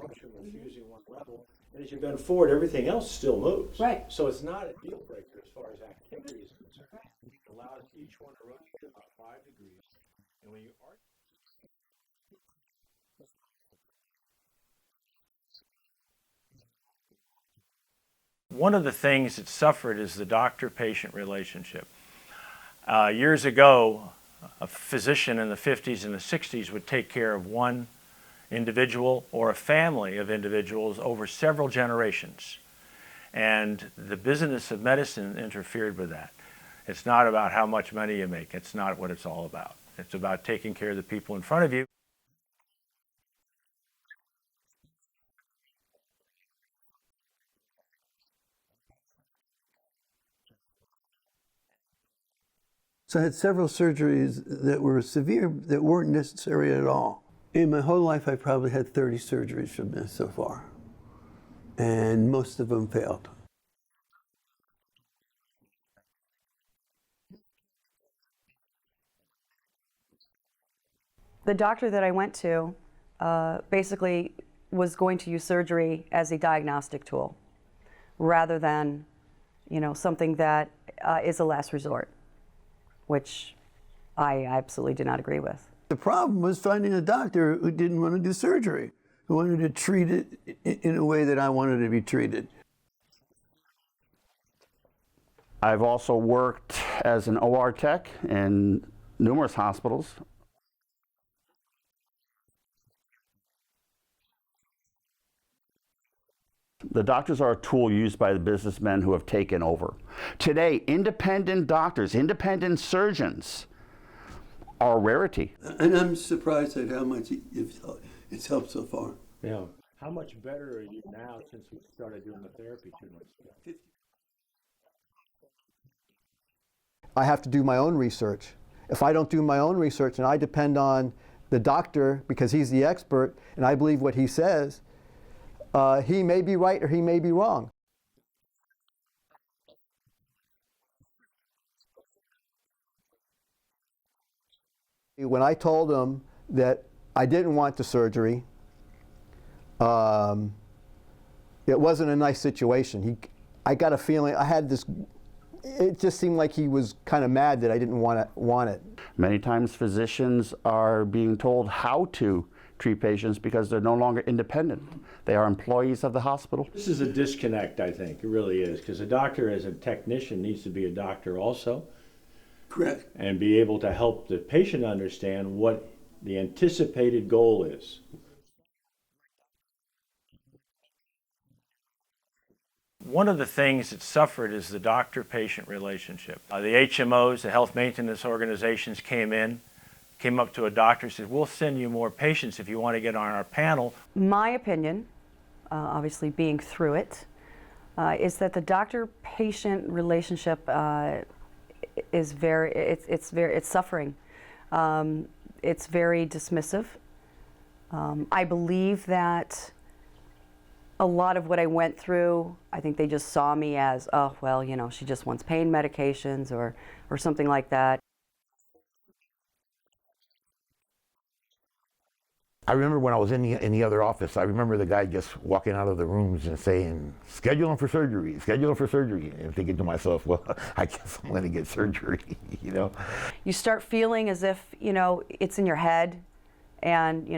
motion with fusing one level, and as you bend forward, everything else still moves. Right. So it's not a deal breaker as far as activity is concerned. You allow each one to rotate about 5 degrees, and when you arc. One of the things that suffered is the doctor-patient relationship. Years ago, a physician in the 50s and the 60s would take care of one individual or a family of individuals over several generations. And the business of medicine interfered with that. It's not about how much money you make. It's not what it's all about. It's about taking care of the people in front of you. So I had several surgeries that were severe that weren't necessary at all. In my whole life, I probably had 30 surgeries from this so far, and most of them failed. The doctor that I went to basically was going to use surgery as a diagnostic tool rather than, something that is a last resort, which I absolutely did not agree with. The problem was finding a doctor who didn't want to do surgery, who wanted to treat it in a way that I wanted to be treated. I've also worked as an OR tech in numerous hospitals. The doctors are a tool used by the businessmen who have taken over. Today, independent doctors, independent surgeons are a rarity. And I'm surprised at how much it's helped so far. Yeah. How much better are you now since we started doing the therapy 2 months ago? I have to do my own research. If I don't do my own research and I depend on the doctor because he's the expert and I believe what he says, he may be right or he may be wrong. When I told him that I didn't want the surgery, it wasn't a nice situation. I got a feeling, it just seemed like he was kind of mad that I didn't want it. Many times physicians are being told how to treat patients because they're no longer independent. They are employees of the hospital. This is a disconnect, I think. It really is, because a doctor as a technician needs to be a doctor also. Correct. And be able to help the patient understand what the anticipated goal is. One of the things that suffered is the doctor-patient relationship. The HMOs, the health maintenance organizations came up to a doctor and said, we'll send you more patients if you want to get on our panel. My opinion, obviously being through it, is that the doctor-patient relationship is it's suffering. It's very dismissive. I believe that a lot of what I went through, I think they just saw me as, oh, well, she just wants pain medications or something like that. I remember when I was in the other office, I remember the guy just walking out of the rooms and saying, schedule him for surgery, schedule him for surgery. And thinking to myself, well, I guess I'm going to get surgery, You start feeling as if, it's in your head and,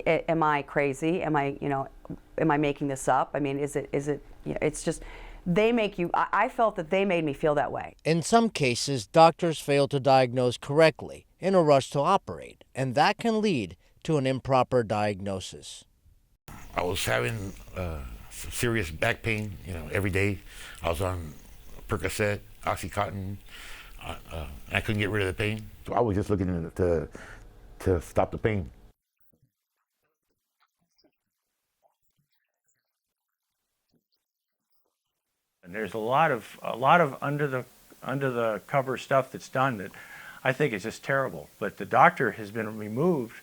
am I crazy? Am I making this up? I mean, is it, it's just, they make you, I felt that they made me feel that way. In some cases, doctors fail to diagnose correctly in a rush to operate, and that can lead to an improper diagnosis. I was having serious back pain, every day. I was on Percocet, Oxycontin. I couldn't get rid of the pain. So I was just looking to stop the pain. And there's a lot of under the cover stuff that's done that I think is just terrible. But the doctor has been removed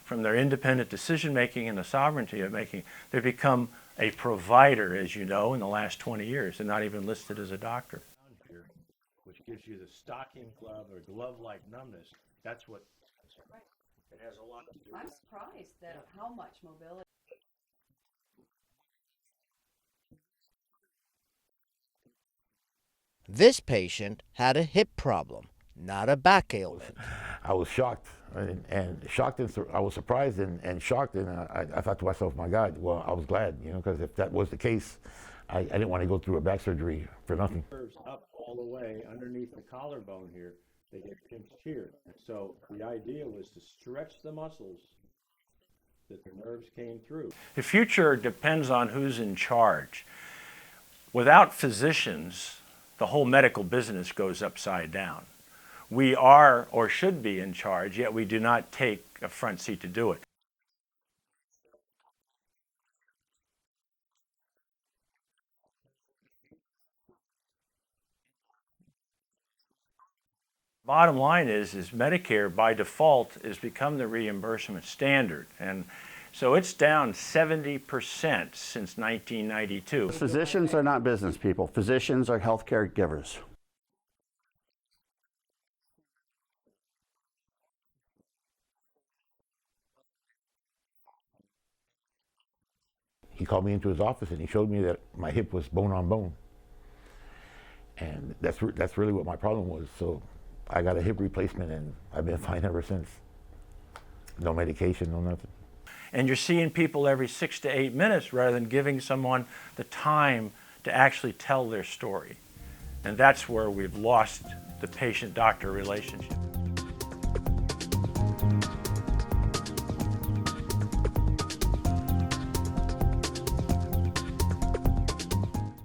from their independent decision making and the sovereignty of making. They've become a provider, as you know, in the last 20 years, and not even listed as a doctor. Which gives you the stocking glove or glove-like numbness. That's what it has a lot to do with. I'm surprised at how much mobility. This patient had a hip problem, not a back ailment. I was shocked and shocked, and I was surprised and shocked, and I thought to myself, my God, well, I was glad, you know, because if that was the case, I didn't want to go through a back surgery for nothing. Nerves up all the way underneath the collarbone here, they get pinched here. And so the idea was to stretch the muscles that the nerves came through. The future depends on who's in charge. Without physicians, the whole medical business goes upside down. We are or should be in charge, yet we do not take a front seat to do it. Bottom line is Medicare by default has become the reimbursement standard, and so it's down 70% since 1992. Physicians are not business people. Physicians are healthcare givers. He called me into his office and he showed me that my hip was bone on bone, and that's really what my problem was. So I got a hip replacement, and I've been fine ever since. No medication, no nothing. And you're seeing people every 6 to 8 minutes rather than giving someone the time to actually tell their story. And that's where we've lost the patient-doctor relationship.